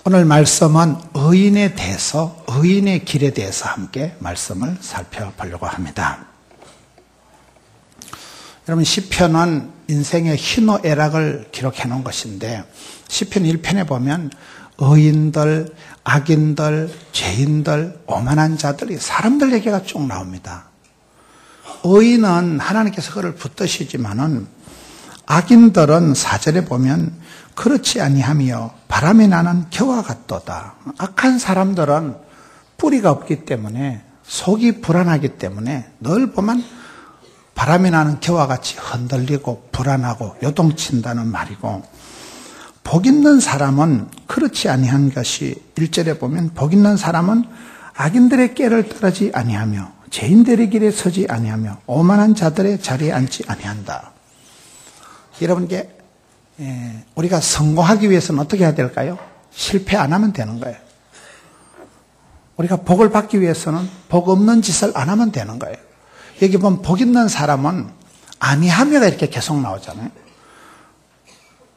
오늘 말씀은 의인에 대해서, 의인의 길에 대해서 함께 말씀을 살펴보려고 합니다. 여러분, 시편은 인생의 희노애락을 기록해 놓은 것인데, 시편 1편에 보면 의인들, 악인들, 죄인들, 오만한 자들이 사람들 얘기가 쭉 나옵니다. 의인은 하나님께서 그를 붙드시지만은 악인들은 4절에 보면 그렇지 아니하며 바람이 나는 겨와 같도다. 악한 사람들은 뿌리가 없기 때문에, 속이 불안하기 때문에 늘 보면 바람이 나는 겨와 같이 흔들리고 불안하고 요동친다는 말이고, 복 있는 사람은 그렇지 아니한 것이 1절에 보면 복 있는 사람은 악인들의 꾀를 따르지 아니하며 죄인들의 길에 서지 아니하며 오만한 자들의 자리에 앉지 아니한다. 여러분께 우리가 성공하기 위해서는 어떻게 해야 될까요? 실패 안 하면 되는 거예요. 우리가 복을 받기 위해서는 복 없는 짓을 안 하면 되는 거예요. 여기 보면 복 있는 사람은 아니하며가 이렇게 계속 나오잖아요.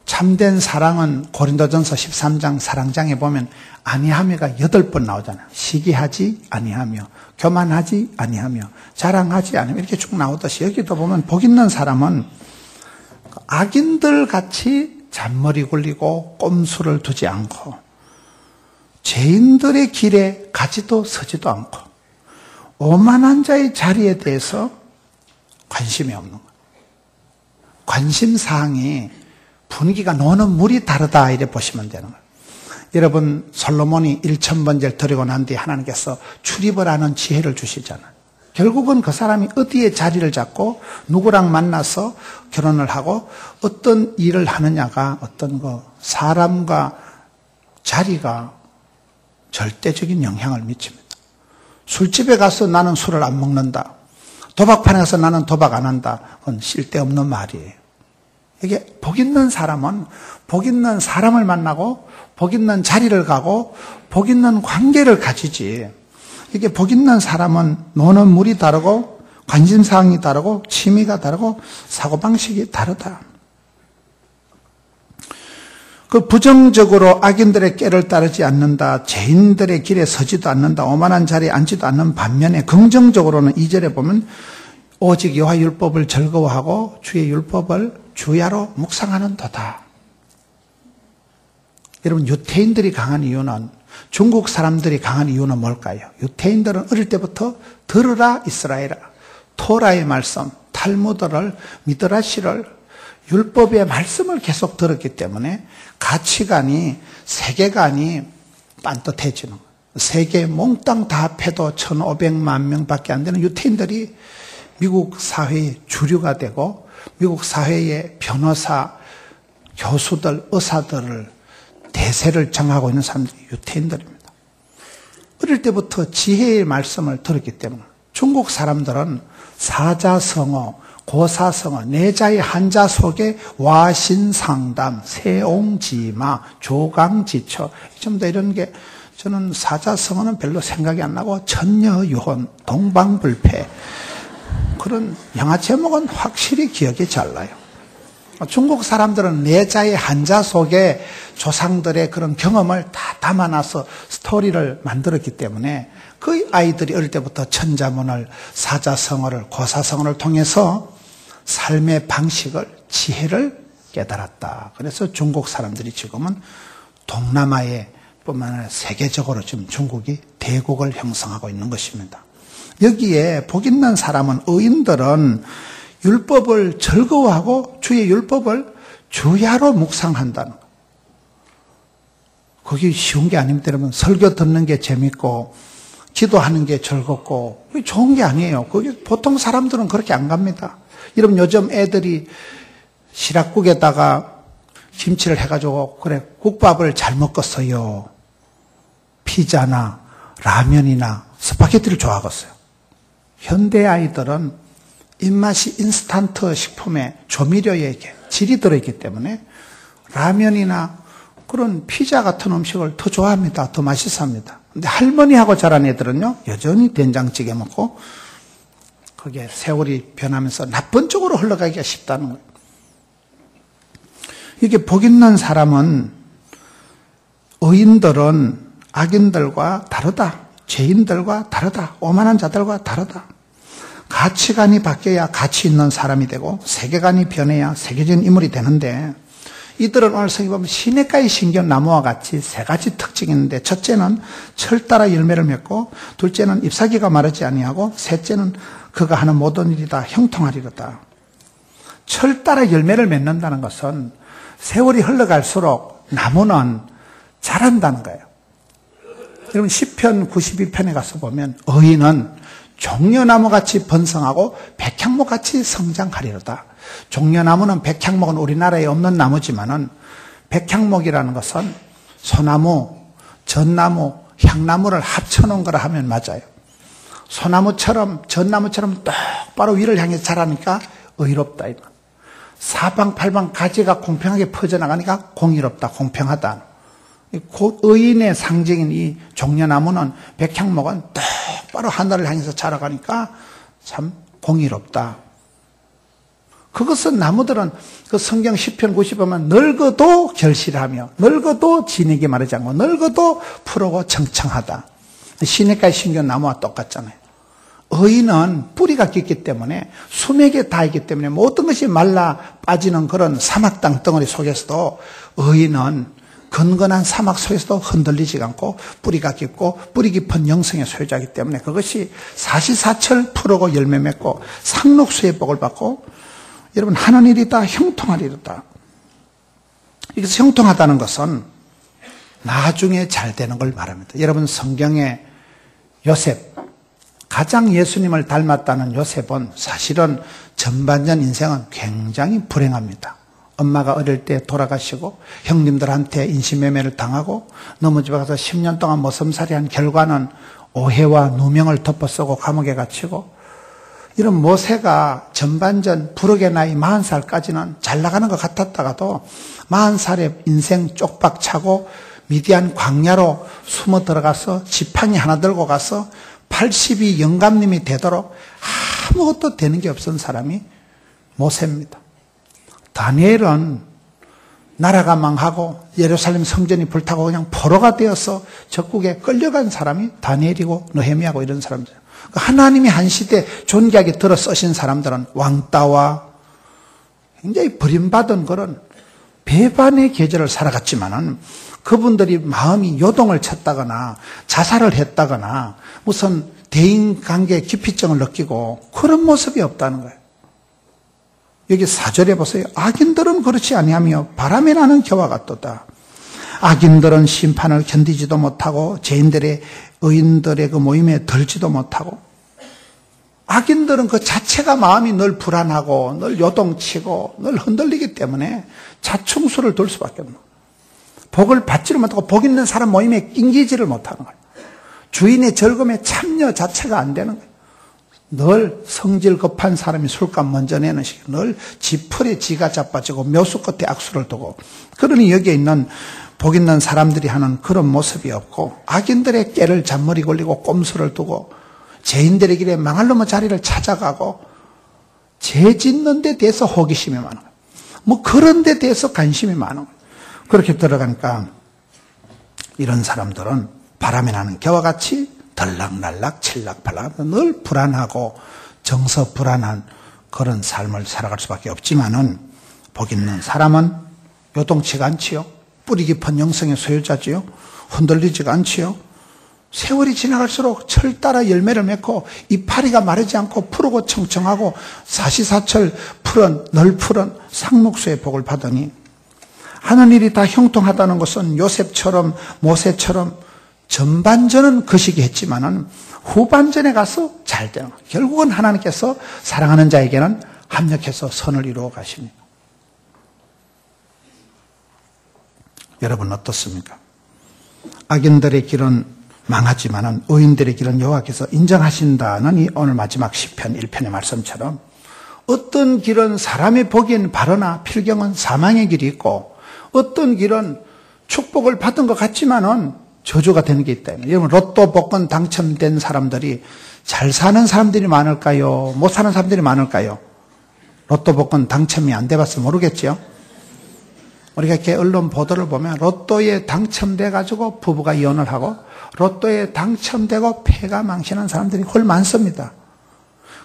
참된 사랑은 고린도전서 13장 사랑장에 보면 아니하며가 8번 나오잖아요. 시기하지 아니하며, 교만하지 아니하며, 자랑하지 아니하며, 이렇게 쭉 나오듯이 여기도 보면 복 있는 사람은 악인들 같이 잔머리 굴리고 꼼수를 두지 않고 죄인들의 길에 가지도 서지도 않고 오만한 자의 자리에 대해서 관심이 없는 거예요. 관심사항이 분위기가 노는 물이 다르다 이래 보시면 되는 거예요. 여러분, 솔로몬이 1000번제를 드리고 난 뒤에 하나님께서 출입을 하는 지혜를 주시잖아요. 결국은 그 사람이 어디에 자리를 잡고 누구랑 만나서 결혼을 하고 어떤 일을 하느냐가 어떤 사람과 자리가 절대적인 영향을 미칩니다. 술집에 가서 나는 술을 안 먹는다. 도박판에 가서 나는 도박 안 한다. 그건 쓸데없는 말이에요. 이게 복 있는 사람은 복 있는 사람을 만나고 복 있는 자리를 가고 복 있는 관계를 가지지. 이게 복 있는 사람은 노는 물이 다르고 관심사항이 다르고 취미가 다르고 사고방식이 다르다. 그 부정적으로 악인들의 꾀를 따르지 않는다. 죄인들의 길에 서지도 않는다. 오만한 자리에 앉지도 않는 반면에 긍정적으로는 2절에 보면 오직 여호와 율법을 즐거워하고 주의 율법을 주야로 묵상하는 도다. 여러분, 유태인들이 강한 이유는, 중국 사람들이 강한 이유는 뭘까요? 유태인들은 어릴 때부터 들으라 이스라엘아, 토라의 말씀, 탈무드를, 미드라시를, 율법의 말씀을 계속 들었기 때문에 가치관이, 세계관이 빤듯해지는 거예요. 세계 몽땅 다 합해도 1500만 명밖에 안 되는 유태인들이 미국 사회의 주류가 되고 미국 사회의 변호사, 교수들, 의사들을 대세를 정하고 있는 사람들이 유태인들입니다. 어릴 때부터 지혜의 말씀을 들었기 때문에 중국 사람들은 사자성어, 고사성어, 내자의 한자 속에 와신상담, 세옹지마, 조강지처, 좀 더 이런 게, 저는 사자성어는 별로 생각이 안 나고 천녀유혼, 동방불패, 그런 영화 제목은 확실히 기억이 잘 나요. 중국 사람들은 내자의 한자 속에 조상들의 그런 경험을 다 담아놔서 스토리를 만들었기 때문에 그 아이들이 어릴 때부터 천자문을, 사자성어를, 고사성어를 통해서 삶의 방식을, 지혜를 깨달았다. 그래서 중국 사람들이 지금은 동남아에 뿐만 아니라 세계적으로 지금 중국이 대국을 형성하고 있는 것입니다. 여기에 복 있는 사람은, 의인들은 율법을 즐거워하고 주의 율법을 주야로 묵상한다는 거예요. 그게 쉬운 게 아닙니다. 여러분, 설교 듣는 게 재밌고 기도하는 게 즐겁고 그게 좋은 게 아니에요. 그게 보통 사람들은 그렇게 안 갑니다. 여러분, 요즘 애들이 시락국에다가 김치를 해가지고 그래 국밥을 잘 먹겠어요. 피자나 라면이나 스파게티를 좋아하겠어요. 현대 아이들은 입맛이 인스턴트 식품에 조미료에 질이 들어있기 때문에 라면이나 그런 피자 같은 음식을 더 좋아합니다. 더 맛있어 합니다. 근데 할머니하고 자란 애들은요, 여전히 된장찌개 먹고 그게 세월이 변하면서 나쁜 쪽으로 흘러가기가 쉽다는 거예요. 이게 복 있는 사람은 의인들은 악인들과 다르다. 죄인들과 다르다. 오만한 자들과 다르다. 가치관이 바뀌어야 가치 있는 사람이 되고 세계관이 변해야 세계적인 인물이 되는데 이들은 오늘 성경 보면 시냇가의 신경나무와 같이 세 가지 특징이 있는데 첫째는 철 따라 열매를 맺고 둘째는 잎사귀가 마르지 아니하고 셋째는 그가 하는 모든 일이 다 형통하리로다. 철 따라 열매를 맺는다는 것은 세월이 흘러갈수록 나무는 자란다는 거예요. 여러분 시편 92편에 가서 보면 의인은 종려나무같이 번성하고 백향목같이 성장하리로다. 종려나무는 백향목은 우리나라에 없는 나무지만은 백향목이라는 것은 소나무, 전나무, 향나무를 합쳐놓은 거라 하면 맞아요. 소나무처럼 전나무처럼 똑바로 위를 향해 자라니까 의롭다. 사방팔방 가지가 공평하게 퍼져나가니까 공의롭다, 공평하다. 곧 의인의 상징인 이 종려나무는 백향목은 똑바로 하늘을 향해서 자라가니까 참 공의롭다. 그것은 나무들은 그 성경 시편 90보면 늙어도 결실하며 늙어도 진에게 마르지 않고 늙어도 푸르고 청청하다. 시냇가의 신경나무와 똑같잖아요. 의인은 뿌리가 깊기 때문에 수맥에 닿기 때문에 모든 것이 말라 빠지는 그런 사막 땅덩어리 속에서도 의인은 건건한 사막 속에서도 흔들리지 않고 뿌리가 깊고 뿌리 깊은 영성의 소유자이기 때문에 그것이 사시사철 푸르고 열매 맺고 상록수의 복을 받고 여러분 하는 일이 다 형통하리로다. 여기서 형통하다는 것은 나중에 잘 되는 걸 말합니다. 여러분 성경에 요셉 가장 예수님을 닮았다는 요셉은 사실은 전반전 인생은 굉장히 불행합니다. 엄마가 어릴 때 돌아가시고 형님들한테 인신매매를 당하고 너무 집에 가서 10년 동안 모섬살이한 결과는 오해와 누명을 덮어쓰고 감옥에 갇히고 이런 모세가 전반전 부르게 나이 40살까지는 잘 나가는 것 같았다가도 40살에 인생 쪽박 차고 미디안 광야로 숨어 들어가서 지팡이 하나 들고 가서 80이 영감님이 되도록 아무것도 되는 게 없던 사람이 모세입니다. 다니엘은 나라가 망하고 예루살렘 성전이 불타고 그냥 포로가 되어서 적국에 끌려간 사람이 다니엘이고 느헤미야고 이런 사람들. 하나님이 한 시대 존귀하게 들어 쓰신 사람들은 왕따와 굉장히 버림받은 그런 배반의 계절을 살아갔지만은 그분들이 마음이 요동을 쳤다거나 자살을 했다거나 무슨 대인관계 기피증을 느끼고 그런 모습이 없다는 거예요. 여기 4절에 보세요. 악인들은 그렇지 아니하며 바람이 나는 겨와 같도다. 악인들은 심판을 견디지도 못하고 죄인들의 의인들의 그 모임에 들지도 못하고 악인들은 그 자체가 마음이 늘 불안하고 늘 요동치고 늘 흔들리기 때문에 자충수를 둘 수밖에 없는 거예요. 복을 받지를 못하고 복 있는 사람 모임에 낑기지를 못하는 거예요. 주인의 즐거움에 참여 자체가 안 되는 거예요. 늘 성질 급한 사람이 술값 먼저 내는 식이에요. 늘 지풀에 지가 자빠지고 묘수 끝에 악수를 두고 그러니 여기에 있는 복 있는 사람들이 하는 그런 모습이 없고 악인들의 깨를 잔머리 걸리고 꼼수를 두고 죄인들의 길에 망할 놈의 자리를 찾아가고 죄 짓는 데 대해서 호기심이 많은 거예요. 뭐 그런 데 대해서 관심이 많은 거예요. 그렇게 들어가니까 이런 사람들은 바람이 나는 겨와 같이 들락날락 칠락팔락 늘 불안하고 정서 불안한 그런 삶을 살아갈 수밖에 없지만은 복 있는 사람은 요동치가 않지요. 뿌리 깊은 영성의 소유자지요. 흔들리지가 않지요. 세월이 지나갈수록 철 따라 열매를 맺고 이파리가 마르지 않고 푸르고 청청하고 사시사철 푸른 널 푸른 상록수의 복을 받으니 하는 일이 다 형통하다는 것은 요셉처럼 모세처럼 전반전은 거시기 했지만은 후반전에 가서 잘 되는 거예요. 결국은 하나님께서 사랑하는 자에게는 합력해서 선을 이루어 가십니다. 여러분 어떻습니까? 악인들의 길은 망하지만은 의인들의 길은 여호와께서 인정하신다는 이 오늘 마지막 시편 1편의 말씀처럼 어떤 길은 사람이 보기엔 바르나 필경은 사망의 길이 있고 어떤 길은 축복을 받은 것 같지만은 저주가 되는 게 있다. 여러분 로또 복권 당첨된 사람들이 잘 사는 사람들이 많을까요? 못 사는 사람들이 많을까요? 로또 복권 당첨이 안 돼봐서 모르겠죠. 우리가 이렇게 언론 보도를 보면 로또에 당첨돼가지고 부부가 이혼을 하고 로또에 당첨되고 폐가 망신한 사람들이 훨 많습니다.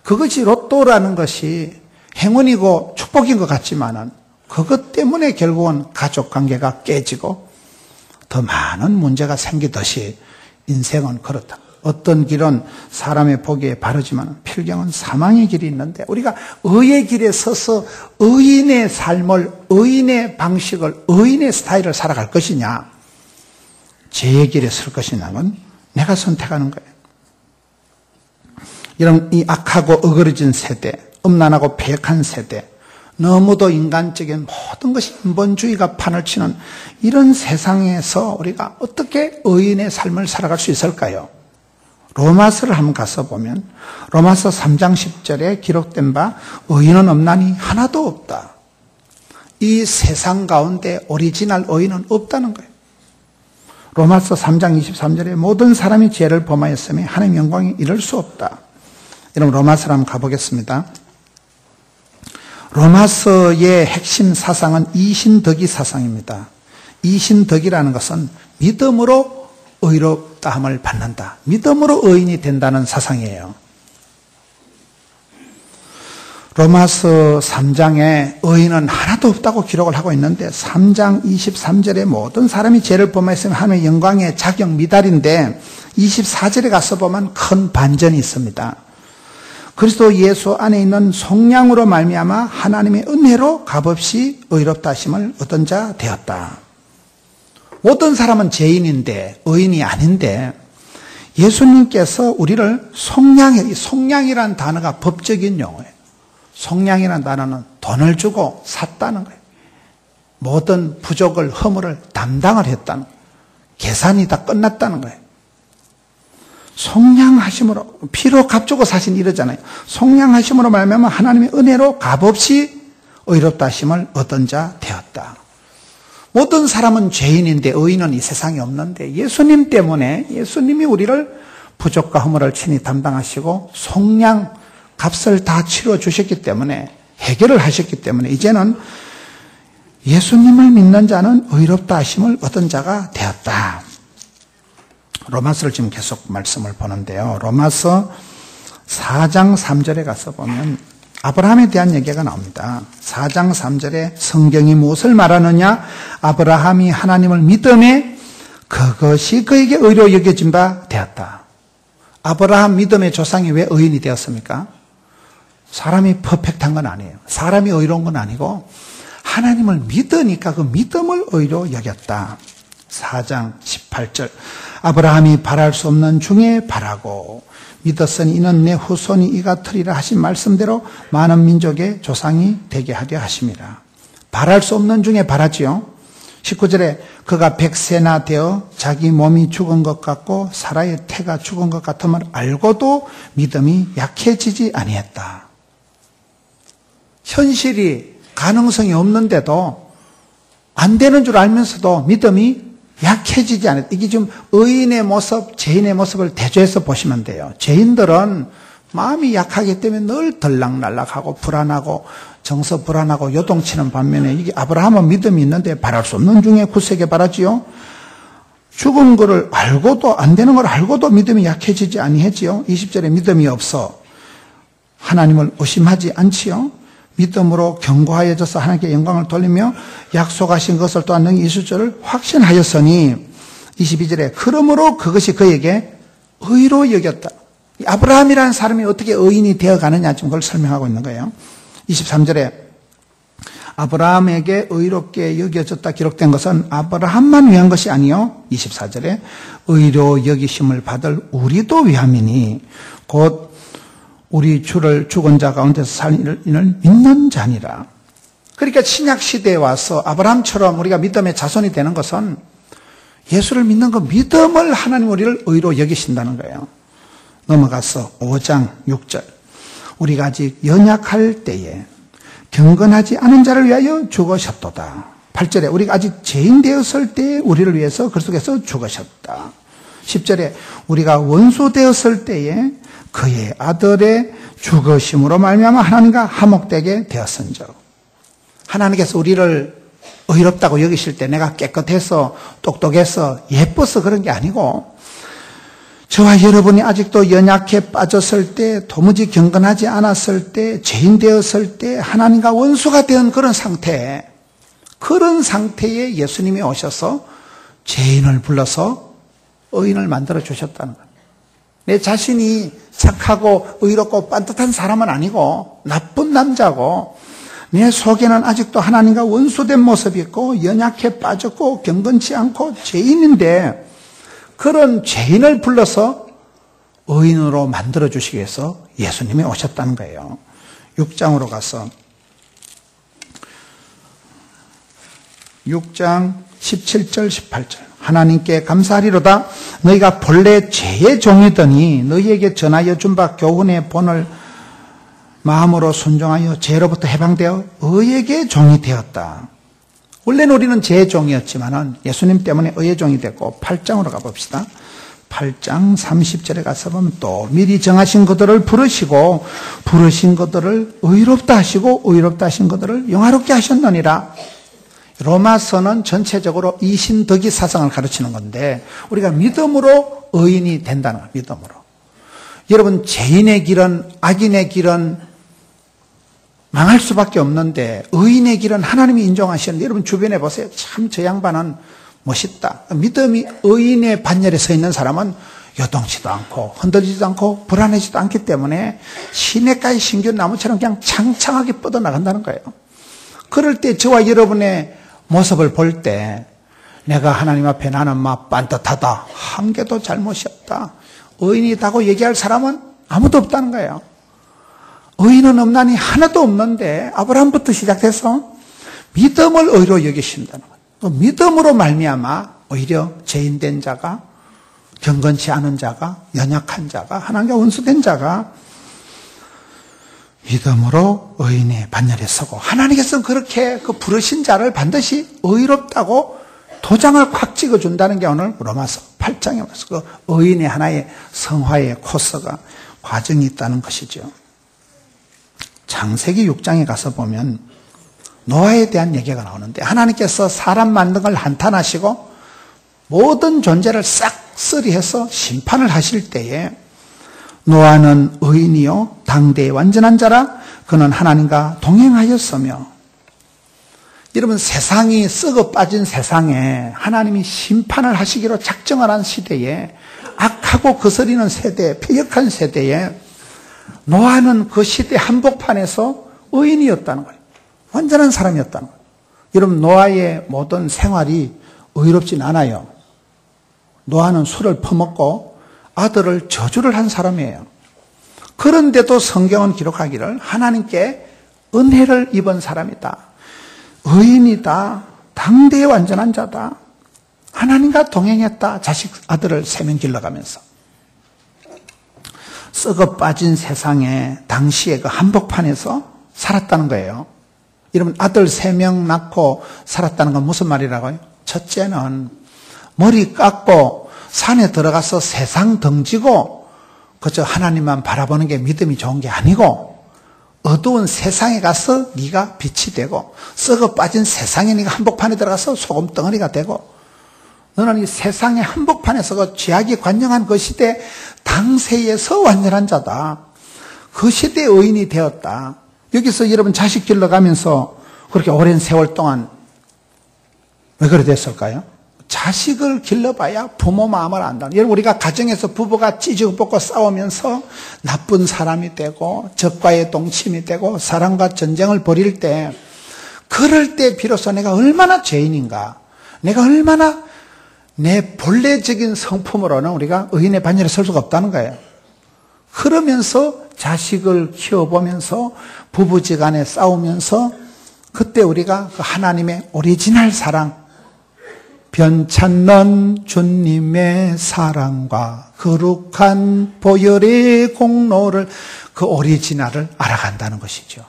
그것이 로또라는 것이 행운이고 축복인 것 같지만은 그것 때문에 결국은 가족 관계가 깨지고 더 많은 문제가 생기듯이 인생은 그렇다. 어떤 길은 사람의 보기에 바르지만 필경은 사망의 길이 있는데 우리가 의의 길에 서서 의인의 삶을, 의인의 방식을, 의인의 스타일을 살아갈 것이냐, 죄의 길에 설 것이냐는 내가 선택하는 거예요. 이런 이 악하고 어그러진 세대, 음란하고 패역한 세대, 너무도 인간적인 모든 것이 인본주의가 판을 치는 이런 세상에서 우리가 어떻게 의인의 삶을 살아갈 수 있을까요? 로마서를 한번 가서 보면 로마서 3장 10절에 기록된 바 의인은 없나니 하나도 없다. 이 세상 가운데 오리지널 의인은 없다는 거예요. 로마서 3장 23절에 모든 사람이 죄를 범하였으며 하나님의 영광에 이를 수 없다. 여러분 로마서를 한번 가보겠습니다. 로마서의 핵심 사상은 이신덕이 사상입니다. 이신덕이라는 것은 믿음으로 의롭다함을 받는다. 믿음으로 의인이 된다는 사상이에요. 로마서 3장에 의인은 하나도 없다고 기록을 하고 있는데 3장 23절에 모든 사람이 죄를 범했으면 하나님의 영광의 자격 미달인데 24절에 가서 보면 큰 반전이 있습니다. 그리스도 예수 안에 있는 속량으로 말미암아 하나님의 은혜로 값없이 의롭다 하심을 얻은 자 되었다. 모든 사람은 죄인인데 의인이 아닌데 예수님께서 우리를 속량해, 속량이라는 단어가 법적인 용어예요. 속량이라는 단어는 돈을 주고 샀다는 거예요. 모든 부족을, 허물을 담당을 했다는 거예요. 계산이 다 끝났다는 거예요. 속량하심으로, 피로 값주고 사신 이러잖아요. 속량하심으로 말미암아 하나님의 은혜로 값없이 의롭다 하심을 얻은 자 되었다. 모든 사람은 죄인인데 의인은 이 세상에 없는데 예수님 때문에 예수님이 우리를 부족과 허물을 친히 담당하시고 속량 값을 다 치러 주셨기 때문에 해결을 하셨기 때문에 이제는 예수님을 믿는 자는 의롭다 하심을 얻은 자가 되었다. 로마서를 지금 계속 말씀을 보는데요. 로마서 4장 3절에 가서 보면 아브라함에 대한 얘기가 나옵니다. 4장 3절에 성경이 무엇을 말하느냐? 아브라함이 하나님을 믿음에 그것이 그에게 의로 여겨진 바 되었다. 아브라함 믿음의 조상이 왜 의인이 되었습니까? 사람이 퍼펙트한 건 아니에요. 사람이 의로운 건 아니고 하나님을 믿으니까 그 믿음을 의로 여겼다. 4장 18절 아브라함이 바랄 수 없는 중에 바라고 믿었으니 이는 내 후손이 이같으리라 하신 말씀대로 많은 민족의 조상이 되게 하려 하심이라. 바랄 수 없는 중에 바라지요. 19절에 그가 100세나 되어 자기 몸이 죽은 것 같고 사라의 태가 죽은 것 같음을 알고도 믿음이 약해지지 아니했다. 현실이 가능성이 없는데도 안 되는 줄 알면서도 믿음이 약해지지 않았다. 이게 지금 의인의 모습, 죄인의 모습을 대조해서 보시면 돼요. 죄인들은 마음이 약하기 때문에 늘 들락날락하고 불안하고 정서 불안하고 요동치는 반면에 이게 아브라함은 믿음이 있는데 바랄 수 없는 중에 굳세게 바라지요. 죽은 거를 알고도 안 되는 걸 알고도 믿음이 약해지지 아니했지요. 20절에 믿음이 없어 하나님을 의심하지 않지요. 믿음으로 견고하여져서 하나님께 영광을 돌리며 약속하신 것을 또한 능히 이룰 줄을 확신하였으니 22절에 그러므로 그것이 그에게 의로 여겼다. 아브라함이라는 사람이 어떻게 의인이 되어가느냐 지금 그걸 설명하고 있는 거예요. 23절에 아브라함에게 의롭게 여겨졌다 기록된 것은 아브라함만 위한 것이 아니요 24절에 의로 여기심을 받을 우리도 위함이니 곧 우리 주를 죽은 자 가운데서 사는 이를 믿는 자니라. 그러니까 신약 시대에 와서 아브라함처럼 우리가 믿음의 자손이 되는 것은 예수를 믿는 그 믿음을 하나님 우리를 의로 여기신다는 거예요. 넘어가서 5장 6절 우리가 아직 연약할 때에 경건하지 않은 자를 위하여 죽으셨도다. 8절에 우리가 아직 죄인 되었을 때에 우리를 위해서 그리스도께서 죽으셨다. 10절에 우리가 원수 되었을 때에 그의 아들의 죽으심으로 말미암아 하나님과 화목되게 되었은즉 하나님께서 우리를 의롭다고 여기실 때 내가 깨끗해서 똑똑해서 예뻐서 그런 게 아니고 저와 여러분이 아직도 연약해 빠졌을 때 도무지 경건하지 않았을 때 죄인 되었을 때 하나님과 원수가 된 그런 상태에 예수님이 오셔서 죄인을 불러서 의인을 만들어 주셨다는 거예요. 내 자신이 착하고 의롭고 빤듯한 사람은 아니고 나쁜 남자고 내 속에는 아직도 하나님과 원수된 모습이 있고 연약해 빠졌고 경건치 않고 죄인인데 그런 죄인을 불러서 의인으로 만들어 주시기 위해서 예수님이 오셨다는 거예요. 6장으로 가서 6장 17절 18절 하나님께 감사하리로다. 너희가 본래 죄의 종이더니 너희에게 전하여 준 바 교훈의 본을 마음으로 순종하여 죄로부터 해방되어 의에게 종이 되었다. 원래는 우리는 죄의 종이었지만은 예수님 때문에 의의 종이 됐고 8장으로 가봅시다. 8장 30절에 가서 보면 또 미리 정하신 것들을 부르시고 부르신 것들을 의롭다 하시고 의롭다 하신 것들을 영화롭게 하셨느니라. 로마서는 전체적으로 이신덕이 사상을 가르치는 건데 우리가 믿음으로 의인이 된다는 거예요. 믿음으로. 여러분 죄인의 길은 악인의 길은 망할 수밖에 없는데 의인의 길은 하나님이 인정하시는데 여러분 주변에 보세요. 참 저 양반은 멋있다. 믿음이 의인의 반열에 서 있는 사람은 요동치도 않고 흔들리지도 않고 불안해지도 않기 때문에 시냇가의 신기한 나무처럼 그냥 창창하게 뻗어나간다는 거예요. 그럴 때 저와 여러분의 모습을 볼 때 내가 하나님 앞에 나는 막 빤듯하다. 한 개도 잘못이 없다. 의인이다고 얘기할 사람은 아무도 없다는 거예요. 의인은 없나니 하나도 없는데 아브라함부터 시작해서 믿음을 의로 여기신다는 거예요. 또 믿음으로 말미암아 오히려 죄인된 자가 경건치 않은 자가 연약한 자가 하나님과 원수된 자가 믿음으로 의인의 반열에 서고 하나님께서 그렇게 그 부르신 자를 반드시 의롭다고 도장을 콱 찍어준다는 게 오늘 로마서 8장에 와서 그 의인의 하나의 성화의 코스가 과정이 있다는 것이죠. 창세기 6장에 가서 보면 노아에 대한 얘기가 나오는데 하나님께서 사람 만든 걸 한탄하시고 모든 존재를 싹쓸이해서 심판을 하실 때에 노아는 의인이요 당대의 완전한 자라 그는 하나님과 동행하였으며 여러분 세상이 썩어 빠진 세상에 하나님이 심판을 하시기로 작정을 한 시대에 악하고 거스리는 세대, 폐역한 세대에 노아는 그 시대 한복판에서 의인이었다는 거예요. 완전한 사람이었다는 거예요. 여러분 노아의 모든 생활이 의롭진 않아요. 노아는 술을 퍼먹고 아들을 저주를 한 사람이에요. 그런데도 성경은 기록하기를 하나님께 은혜를 입은 사람이다. 의인이다. 당대의 완전한 자다. 하나님과 동행했다. 자식 아들을 3명 길러가면서. 썩어 빠진 세상에 당시에 그 한복판에서 살았다는 거예요. 여러분 아들 3명 낳고 살았다는 건 무슨 말이라고요? 첫째는 머리 깎고 산에 들어가서 세상 덩지고 그저 하나님만 바라보는 게 믿음이 좋은 게 아니고 어두운 세상에 가서 네가 빛이 되고 썩어 빠진 세상에 네가 한복판에 들어가서 소금 덩어리가 되고 너는 이 세상의 한복판에서 그 죄악이 관영한 그 시대 당세에서 완전한 자다. 그 시대의 의인이 되었다. 여기서 여러분 자식 길러가면서 그렇게 오랜 세월 동안 왜 그래 됐을까요? 자식을 길러봐야 부모 마음을 안다. 여러분 우리가 가정에서 부부가 찌지고 볶고 싸우면서 나쁜 사람이 되고 적과의 동침이 되고 사랑과 전쟁을 벌일 때 그럴 때 비로소 내가 얼마나 죄인인가 내가 얼마나 내 본래적인 성품으로는 우리가 의인의 반열에 설 수가 없다는 거예요. 그러면서 자식을 키워보면서 부부지간에 싸우면서 그때 우리가 그 하나님의 오리지널 사랑 변찮는 주님의 사랑과 거룩한 보혈의 공로를 그 오리지널을 알아간다는 것이죠.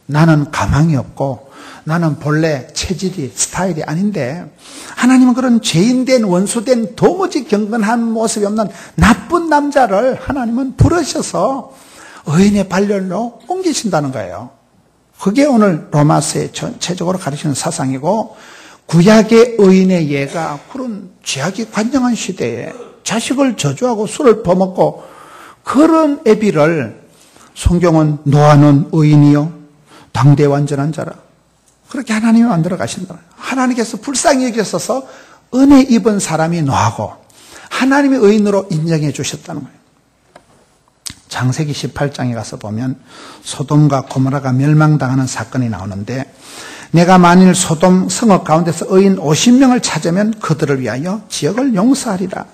나는 가망이 없고 나는 본래 체질이 스타일이 아닌데 하나님은 그런 죄인된 원수된 도무지 경건한 모습이 없는 나쁜 남자를 하나님은 부르셔서 의인의 발열로 옮기신다는 거예요. 그게 오늘 로마서에 전체적으로 가르치는 사상이고, 구약의 의인의 예가 그런 죄악이 관영한 시대에 자식을 저주하고 술을 퍼먹고 그런 애비를 성경은 노아는 의인이요 당대 완전한 자라, 그렇게 하나님이 만들어 가신다. 하나님께서 불쌍히 여기셔서 은혜 입은 사람이 노하고 하나님의 의인으로 인정해 주셨다는 거예요. 창세기 18장에 가서 보면 소돔과 고모라가 멸망당하는 사건이 나오는데, 내가 만일 소돔 성읍 가운데서 의인 50명을 찾으면 그들을 위하여 지역을 용서하리라.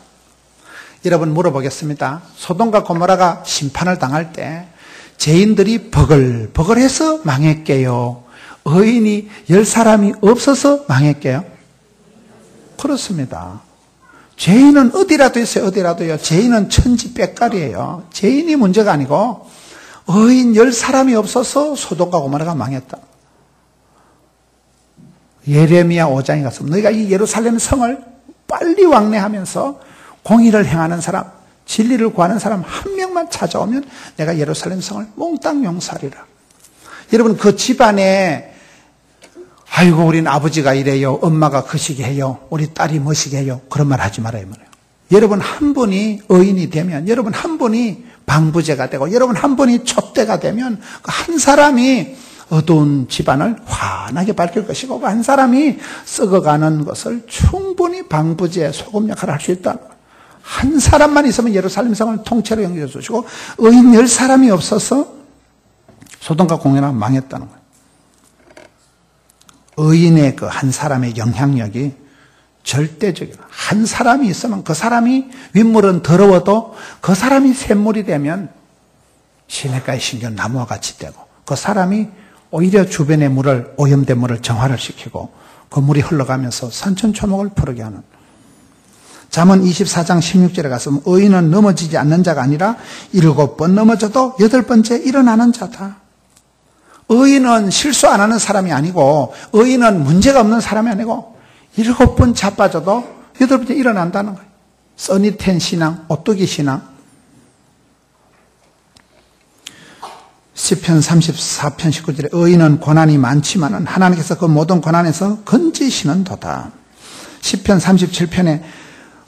여러분 물어보겠습니다. 소돔과 고모라가 심판을 당할 때 죄인들이 버글버글해서 망했게요, 의인이 10사람이 없어서 망했게요? 그렇습니다. 죄인은 어디라도 있어요. 어디라도요. 죄인은 천지백갈이에요. 죄인이 문제가 아니고 의인 10사람이 없어서 소돔과 고모라가 망했다. 예레미야 5장에 가서 너희가 이 예루살렘 성을 빨리 왕래하면서 공의를 행하는 사람, 진리를 구하는 사람 한 명만 찾아오면 내가 예루살렘 성을 몽땅 용서하리라. 여러분 그 집안에 아이고 우린 아버지가 이래요, 엄마가 거시기 해요, 우리 딸이 멋이게 해요, 그런 말 하지 말아요. 여러분 한 분이 의인이 되면, 여러분 한 분이 방부제가 되고, 여러분 한 분이 촛대가 되면 그 한 사람이 어두운 집안을 환하게 밝힐 것이고, 그 한 사람이 썩어가는 것을 충분히 방부제 소금 역할을 할 수 있다. 한 사람만 있으면 예루살렘 성을 통째로 연결해 주시고, 의인 10사람이 없어서 소돔과 고모라가 망했다는 거예요. 의인의 그 한 사람의 영향력이 절대적이에요. 한 사람이 있으면 그 사람이 윗물은 더러워도 그 사람이 샘물이 되면 시냇가의 신경 나무와 같이 되고, 그 사람이 오히려 주변의 물을, 오염된 물을 정화를 시키고 그 물이 흘러가면서 산천초목을 푸르게 하는. 잠언 24장 16절에 가서 의인은 넘어지지 않는 자가 아니라 7번 넘어져도 8번째 일어나는 자다. 의인은 실수 안 하는 사람이 아니고, 의인은 문제가 없는 사람이 아니고 7번 자빠져도 8번째 일어난다는 거예요. 써니텐 신앙, 오뚜기 신앙. 시편 34편 19절에 의인은 고난이 많지만은 하나님께서 그 모든 고난에서 건지시는 도다. 시편 37편에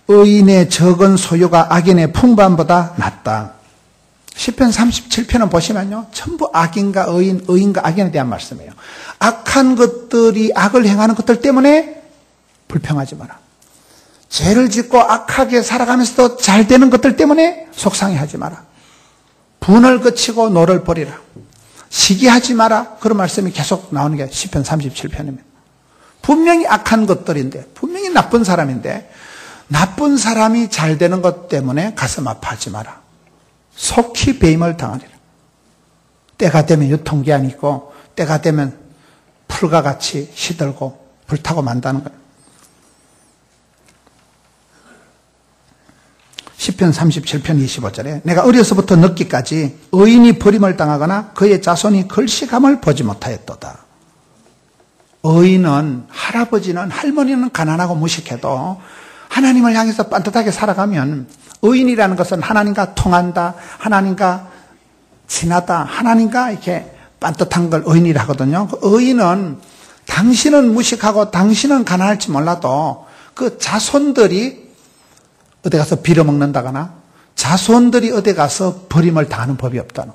의인의 적은 소유가 악인의 풍부함보다 낫다. 시편 37편은 보시면요, 전부 악인과 의인, 의인과 악인에 대한 말씀이에요. 악한 것들이, 악을 행하는 것들 때문에 불평하지 마라. 죄를 짓고 악하게 살아가면서도 잘 되는 것들 때문에 속상해하지 마라. 분을 그치고 노를 버리라. 시기하지 마라. 그런 말씀이 계속 나오는 게 시편 37편입니다. 분명히 악한 것들인데, 분명히 나쁜 사람인데, 나쁜 사람이 잘 되는 것 때문에 가슴 아파하지 마라. 속히 배임을 당하리라. 때가 되면 유통기한이 있고, 때가 되면 풀과 같이 시들고 불타고 만다는 거예요. 시편 37편 25절에 내가 어려서부터 늙기까지 의인이 버림을 당하거나 그의 자손이 걸식함을 보지 못하였도다. 의인은, 할아버지는, 할머니는 가난하고 무식해도 하나님을 향해서 빤듯하게 살아가면, 의인이라는 것은 하나님과 통한다, 하나님과 친하다, 하나님과 이렇게 빤듯한 걸 의인이라 하거든요. 그 의인은 당신은 무식하고 당신은 가난할지 몰라도 그 자손들이 어디 가서 빌어먹는다거나 자손들이 어디 가서 버림을 당하는 법이 없다는,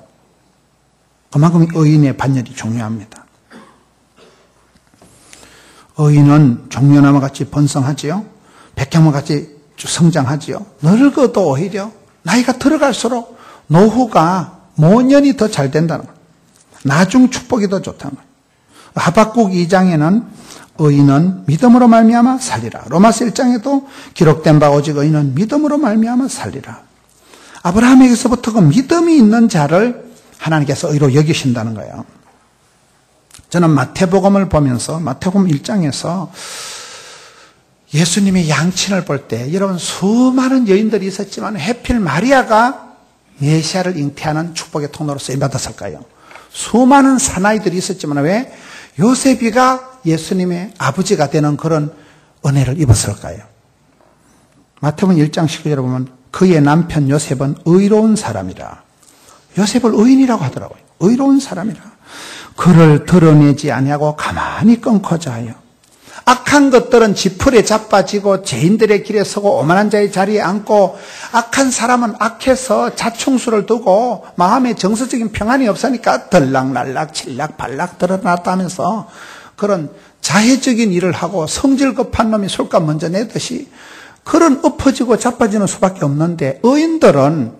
그만큼 의인의 반열이 중요합니다. 의인은 종려나무 같이 번성하지요. 백향목 같이 성장하지요. 늙어도 오히려 나이가 들어갈수록 노후가 모년이 더 잘 된다는 거예요. 나중 축복이 더 좋다는 거예요. 하박국 2장에는 의인은 믿음으로 말미암아 살리라. 로마서 1장에도 기록된 바 오직 의인은 믿음으로 말미암아 살리라. 아브라함에게서부터 그 믿음이 있는 자를 하나님께서 의로 여기신다는 거예요. 저는 마태복음을 보면서 마태복음 1장에서 예수님의 양친을 볼 때, 여러분 수많은 여인들이 있었지만 해필 마리아가 메시아를 잉태하는 축복의 통로로 쓰임받았을까요? 수많은 사나이들이 있었지만 왜 요셉이가 예수님의 아버지가 되는 그런 은혜를 입었을까요? 마태복음 1장 19절에 보면 그의 남편 요셉은 의로운 사람이라. 요셉을 의인이라고 하더라고요. 의로운 사람이라. 그를 드러내지 아니하고 가만히 끊고자 하여 악한 것들은 지풀에 자빠지고 죄인들의 길에 서고 오만한 자의 자리에 앉고 악한 사람은 악해서 자충수를 두고 마음에 정서적인 평안이 없으니까 들락날락 칠락발락 드러났다면서 그런 자해적인 일을 하고 성질 급한 놈이 술값 먼저 내듯이 그런 엎어지고 자빠지는 수밖에 없는데 의인들은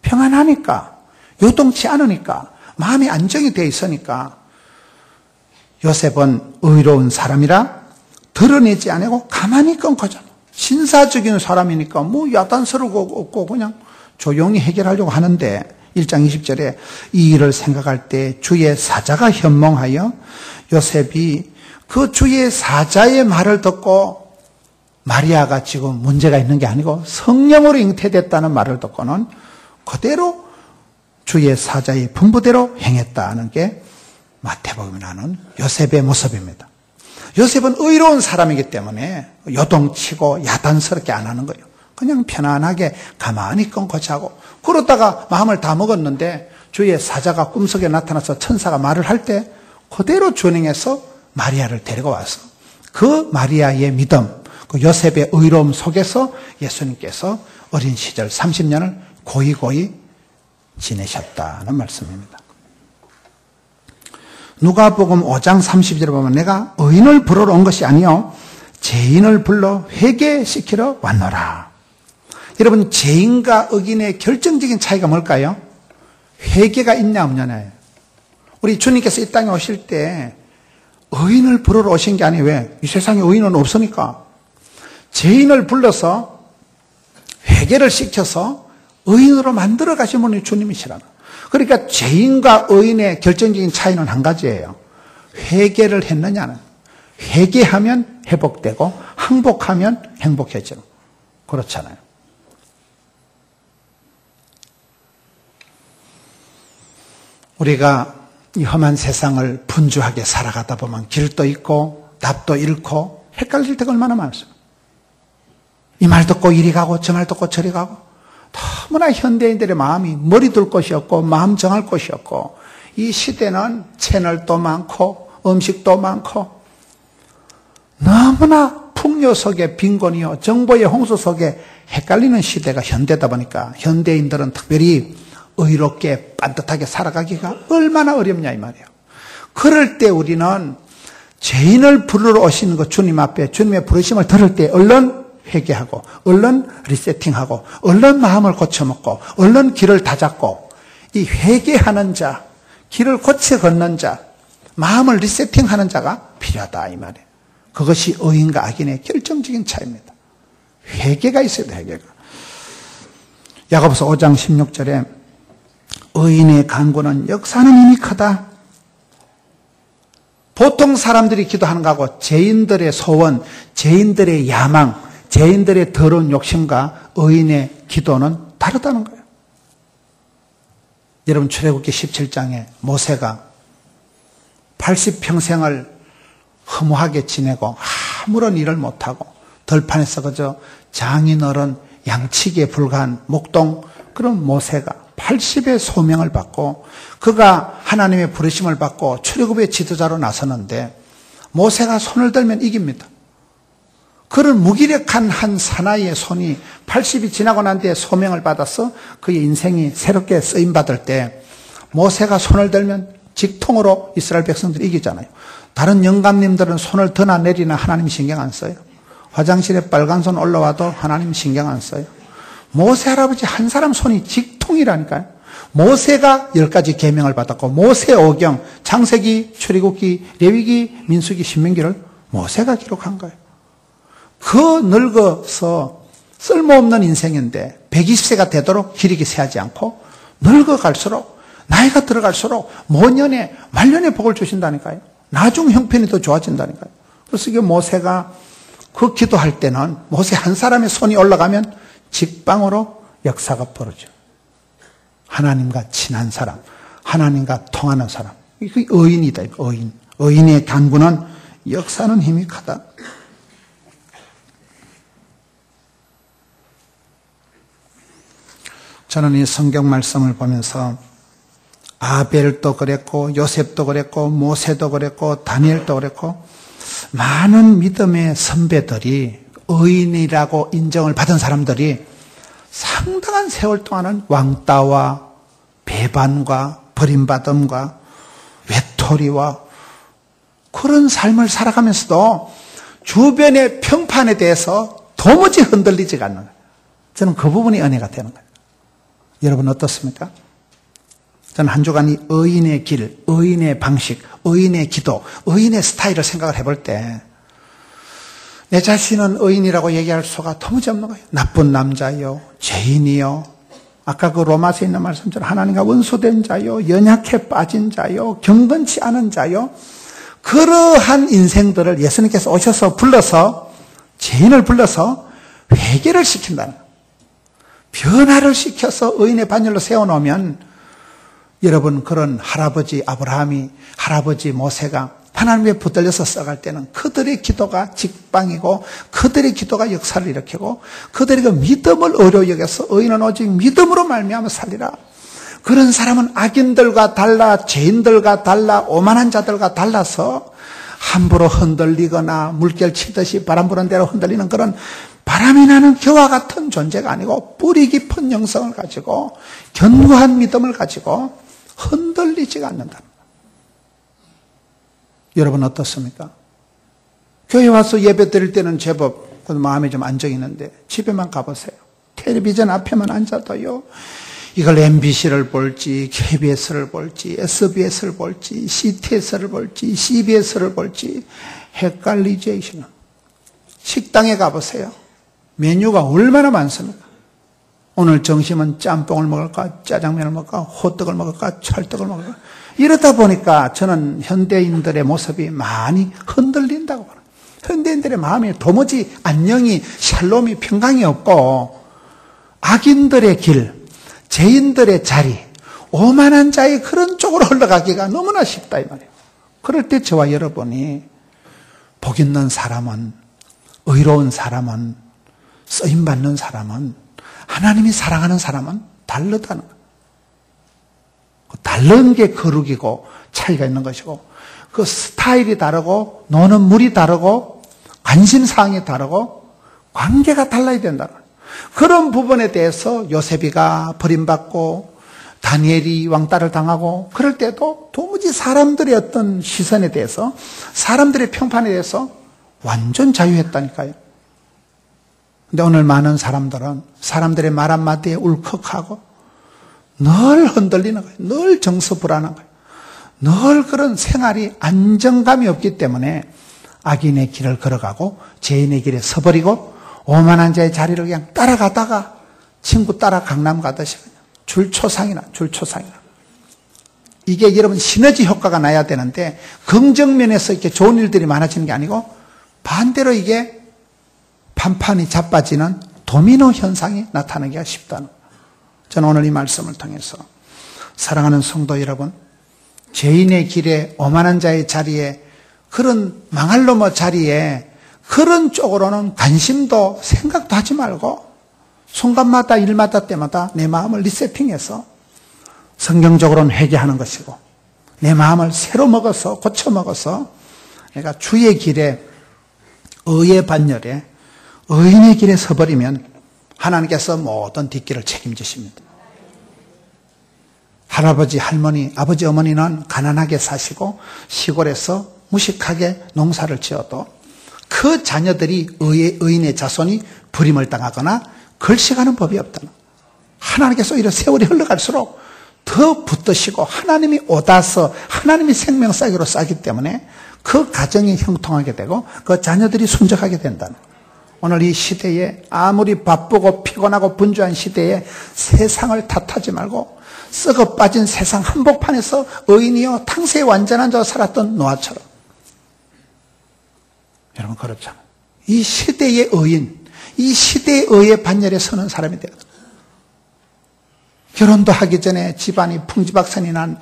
평안하니까 요동치 않으니까 마음이 안정이 되어 있으니까 요셉은 의로운 사람이라 드러내지 않고 가만히 끊고잖아. 신사적인 사람이니까 뭐 야단스러고 없고 그냥 조용히 해결하려고 하는데 1장 20절에 이 일을 생각할 때 주의 사자가 현몽하여 요셉이 그 주의 사자의 말을 듣고 마리아가 지금 문제가 있는 게 아니고 성령으로 잉태됐다는 말을 듣고는 그대로 주의 사자의 분부대로 행했다는 게 마태복음에 나오는 요셉의 모습입니다. 요셉은 의로운 사람이기 때문에 요동치고 야단스럽게 안 하는 거예요. 그냥 편안하게 가만히 끊고 자고 그러다가 마음을 다 먹었는데 주의 사자가 꿈속에 나타나서 천사가 말을 할 때 그대로 준행해서 마리아를 데리고 와서 그 마리아의 믿음, 그 요셉의 의로움 속에서 예수님께서 어린 시절 30년을 고이고이 지내셨다는 말씀입니다. 누가복음 5장 30절에 보면 내가 의인을 부르러 온 것이 아니요 죄인을 불러 회개시키러 왔노라. 여러분 죄인과 의인의 결정적인 차이가 뭘까요? 회개가 있냐 없냐예요. 우리 주님께서 이 땅에 오실 때 의인을 부르러 오신 게 아니에요. 왜? 이 세상에 의인은 없으니까. 죄인을 불러서 회개를 시켜서 의인으로 만들어 가신 분이 주님이시라는. 그러니까 죄인과 의인의 결정적인 차이는 한 가지예요. 회개를 했느냐는. 회개하면 회복되고 항복하면 행복해지는. 그렇잖아요. 우리가 이 험한 세상을 분주하게 살아가다 보면 길도 잃고 답도 잃고 헷갈릴 때가 얼마나 많습니까? 이 말 듣고 이리 가고 저 말 듣고 저리 가고 너무나 현대인들의 마음이 머리 둘 곳이 없고 마음 정할 곳이 없고 이 시대는 채널도 많고 음식도 많고 너무나 풍요 속에 빈곤이요 정보의 홍수 속에 헷갈리는 시대가 현대다 보니까 현대인들은 특별히 의롭게 반듯하게 살아가기가 얼마나 어렵냐 이 말이에요. 그럴 때 우리는 죄인을 부르러 오시는 것 주님 앞에 주님의 부르심을 들을 때 얼른 회개하고 얼른 리세팅하고 얼른 마음을 고쳐먹고 얼른 길을 다잡고 이 회개하는 자, 길을 고쳐 걷는 자, 마음을 리세팅하는 자가 필요하다 이 말이에요. 그것이 의인과 악인의 결정적인 차이입니다. 회개가 있어야 돼. 회개가. 야고보서 5장 16절에 의인의 간구는 역사는 이미 크다. 보통 사람들이 기도하는 거하고 죄인들의 소원, 죄인들의 야망, 죄인들의 더러운 욕심과 의인의 기도는 다르다는 거예요. 여러분 출애굽기 17장에 모세가 80평생을 허무하게 지내고 아무런 일을 못하고 들판에서 그저 장인어른 양치기에 불과한 목동 그런 모세가 80의 소명을 받고 그가 하나님의 부르심을 받고 출애굽의 지도자로 나서는데 모세가 손을 들면 이깁니다. 그런 무기력한 한 사나이의 손이 80이 지나고 난 뒤에 소명을 받아서 그의 인생이 새롭게 쓰임받을 때 모세가 손을 들면 직통으로 이스라엘 백성들이 이기잖아요. 다른 영감님들은 손을 드나 내리나 하나님 신경 안 써요. 화장실에 빨간 손 올라와도 하나님 신경 안 써요. 모세 할아버지 한 사람 손이 직통이라니까요. 모세가 10가지 계명을 받았고 모세 오경, 창세기, 출애굽기, 레위기, 민수기, 신명기를 모세가 기록한 거예요. 그 늙어서 쓸모없는 인생인데 120세가 되도록 기력이 세하지 않고 늙어갈수록 나이가 들어갈수록 모년에 말년에 복을 주신다니까요. 나중 형편이 더 좋아진다니까요. 그래서 이게 모세가 그 기도할 때는 모세 한 사람의 손이 올라가면 직방으로 역사가 벌어져요. 하나님과 친한 사람, 하나님과 통하는 사람. 이게 의인이다. 의인. 의인의 간구는 역사는 힘이 크다. 저는 이 성경 말씀을 보면서 아벨도 그랬고 요셉도 그랬고 모세도 그랬고 다니엘도 그랬고 많은 믿음의 선배들이 의인이라고 인정을 받은 사람들이 상당한 세월 동안은 왕따와 배반과 버림받음과 외톨이와 그런 삶을 살아가면서도 주변의 평판에 대해서 도무지 흔들리지가 않는 거예요. 저는 그 부분이 은혜가 되는 거예요. 여러분 어떻습니까? 저는 한 주간 이 의인의 길, 의인의 방식, 의인의 기도, 의인의 스타일을 생각을 해볼 때 내 자신은 의인이라고 얘기할 수가 도무지 없는 거예요. 나쁜 남자요, 죄인이요, 아까 그 로마서에 있는 말씀처럼 하나님과 원수된 자요, 연약해 빠진 자요, 경건치 않은 자요, 그러한 인생들을 예수님께서 오셔서 불러서 죄인을 불러서 회개를 시킨다는 거예요. 변화를 시켜서 의인의 반열로 세워놓으면 여러분 그런 할아버지 아브라함이 할아버지 모세가 하나님께 붙들려서 썩을 때는 그들의 기도가 직방이고 그들의 기도가 역사를 일으키고 그들의 그 믿음을 어려워 여겨서 의인은 오직 믿음으로 말미암아 살리라. 그런 사람은 악인들과 달라 죄인들과 달라 오만한 자들과 달라서 함부로 흔들리거나 물결 치듯이 바람 부는 대로 흔들리는 그런 바람이 나는 겨와 같은 존재가 아니고 뿌리 깊은 영성을 가지고 견고한 믿음을 가지고 흔들리지가 않는다. 여러분 어떻습니까? 교회 와서 예배 드릴 때는 제법 마음이 좀 안정이 있는데 집에만 가보세요. 텔레비전 앞에만 앉아도요. 이걸 MBC를 볼지 KBS를 볼지 SBS를 볼지 CTS를 볼지 CBS를 볼지 헷갈리죠. 식당에 가보세요. 메뉴가 얼마나 많습니까? 오늘 점심은 짬뽕을 먹을까 짜장면을 먹을까 호떡을 먹을까 찰떡을 먹을까 이러다 보니까 저는 현대인들의 모습이 많이 흔들린다고 봐요. 현대인들의 마음이 도무지 안녕이 샬롬이 평강이 없고 악인들의 길 죄인들의 자리, 오만한 자의 그런 쪽으로 흘러가기가 너무나 쉽다 이 말이에요. 그럴 때 저와 여러분이 복 있는 사람은, 의로운 사람은, 쓰임받는 사람은, 하나님이 사랑하는 사람은 다르다는 거예요. 다른 게 거룩이고 차이가 있는 것이고 그 스타일이 다르고 노는 물이 다르고 관심사항이 다르고 관계가 달라야 된다는 거예요. 그런 부분에 대해서 요셉이가 버림받고 다니엘이 왕따를 당하고 그럴 때도 도무지 사람들의 어떤 시선에 대해서 사람들의 평판에 대해서 완전 자유했다니까요. 근데 오늘 많은 사람들은 사람들의 말 한마디에 울컥하고 늘 흔들리는 거예요. 늘 정서불안한 거예요. 늘 그런 생활이 안정감이 없기 때문에 악인의 길을 걸어가고 죄인의 길에 서버리고 오만한 자의 자리를 그냥 따라가다가 친구 따라 강남 가듯이 그냥 줄초상이나. 이게 여러분 시너지 효과가 나야 되는데 긍정면에서 이렇게 좋은 일들이 많아지는 게 아니고 반대로 이게 판판이 자빠지는 도미노 현상이 나타나기가 쉽다는 거예요. 저는 오늘 이 말씀을 통해서 사랑하는 성도 여러분, 죄인의 길에 오만한 자의 자리에 그런 망할 놈의 자리에 그런 쪽으로는 관심도 생각도 하지 말고 순간마다 일마다 때마다 내 마음을 리세팅해서 성경적으로는 회개하는 것이고 내 마음을 새로 먹어서 고쳐 먹어서 내가 주의 길에 의의 반열에 의인의 길에 서버리면 하나님께서 모든 뒷길을 책임지십니다. 할아버지, 할머니, 아버지, 어머니는 가난하게 사시고 시골에서 무식하게 농사를 지어도 그 자녀들이 의인의 자손이 불임을 당하거나 걸식하는 법이 없다는 거예요. 하나님께서 오히려 세월이 흘러갈수록 더 붙드시고 하나님이 오다서 하나님이 생명싸기로 싸기 때문에 그 가정이 형통하게 되고 그 자녀들이 순적하게 된다는 거예요. 오늘 이 시대에 아무리 바쁘고 피곤하고 분주한 시대에 세상을 탓하지 말고 썩어 빠진 세상 한복판에서 의인이요 탕세에 완전한 자로 살았던 노아처럼 여러분 그렇잖아요. 이 시대의 의인, 이 시대의 의의 반열에 서는 사람이 되거든요. 결혼도 하기 전에 집안이 풍지박산이 난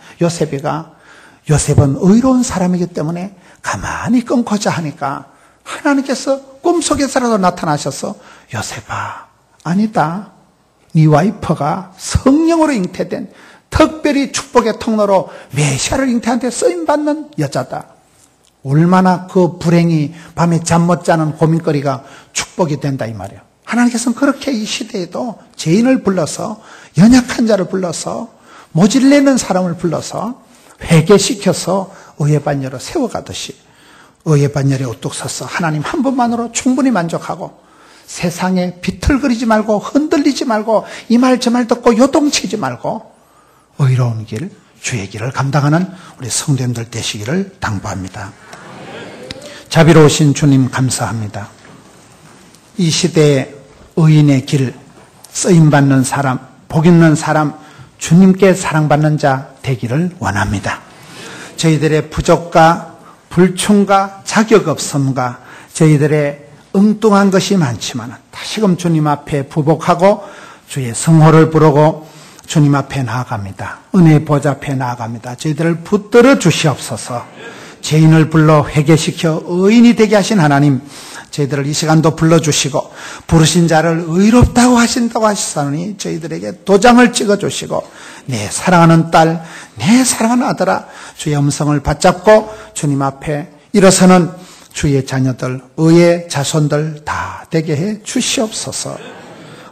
요셉은 의로운 사람이기 때문에 가만히 끊고자 하니까 하나님께서 꿈속에서라도 나타나셔서 요셉아 아니다. 네 와이프가 성령으로 잉태된 더 특별히 축복의 통로로 메시아를 잉태한테 쓰임받는 여자다. 얼마나 그 불행이 밤에 잠 못 자는 고민거리가 축복이 된다 이 말이에요. 하나님께서는 그렇게 이 시대에도 죄인을 불러서, 연약한 자를 불러서, 모질내는 사람을 불러서 회개시켜서 의의 반열을 세워가듯이 의의 반열에 우뚝 서서 하나님 한 분만으로 충분히 만족하고 세상에 비틀거리지 말고 흔들리지 말고 이 말 저 말 듣고 요동치지 말고 의로운 길, 주의 길을 감당하는 우리 성도님들 되시기를 당부합니다. 자비로우신 주님 감사합니다. 이 시대에 의인의 길, 쓰임받는 사람, 복 있는 사람, 주님께 사랑받는 자 되기를 원합니다. 저희들의 부족과 불충과 자격 없음과 저희들의 엉뚱한 것이 많지만 다시금 주님 앞에 부복하고 주의 성호를 부르고 주님 앞에 나아갑니다. 은혜의 보좌 앞에 나아갑니다. 저희들을 붙들어 주시옵소서. 죄인을 불러 회개시켜 의인이 되게 하신 하나님, 저희들을 이 시간도 불러주시고 부르신 자를 의롭다고 하신다고 하시사오니 저희들에게 도장을 찍어주시고 내 사랑하는 딸, 내 사랑하는 아들아, 주의 음성을 받잡고 주님 앞에 일어서는 주의 자녀들, 의의 자손들 다 되게 해 주시옵소서.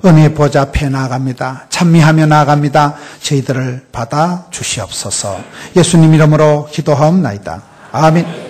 은혜의 보좌 앞에 나아갑니다. 찬미하며 나아갑니다. 저희들을 받아 주시옵소서. 예수님 이름으로 기도하옵나이다. 아멘.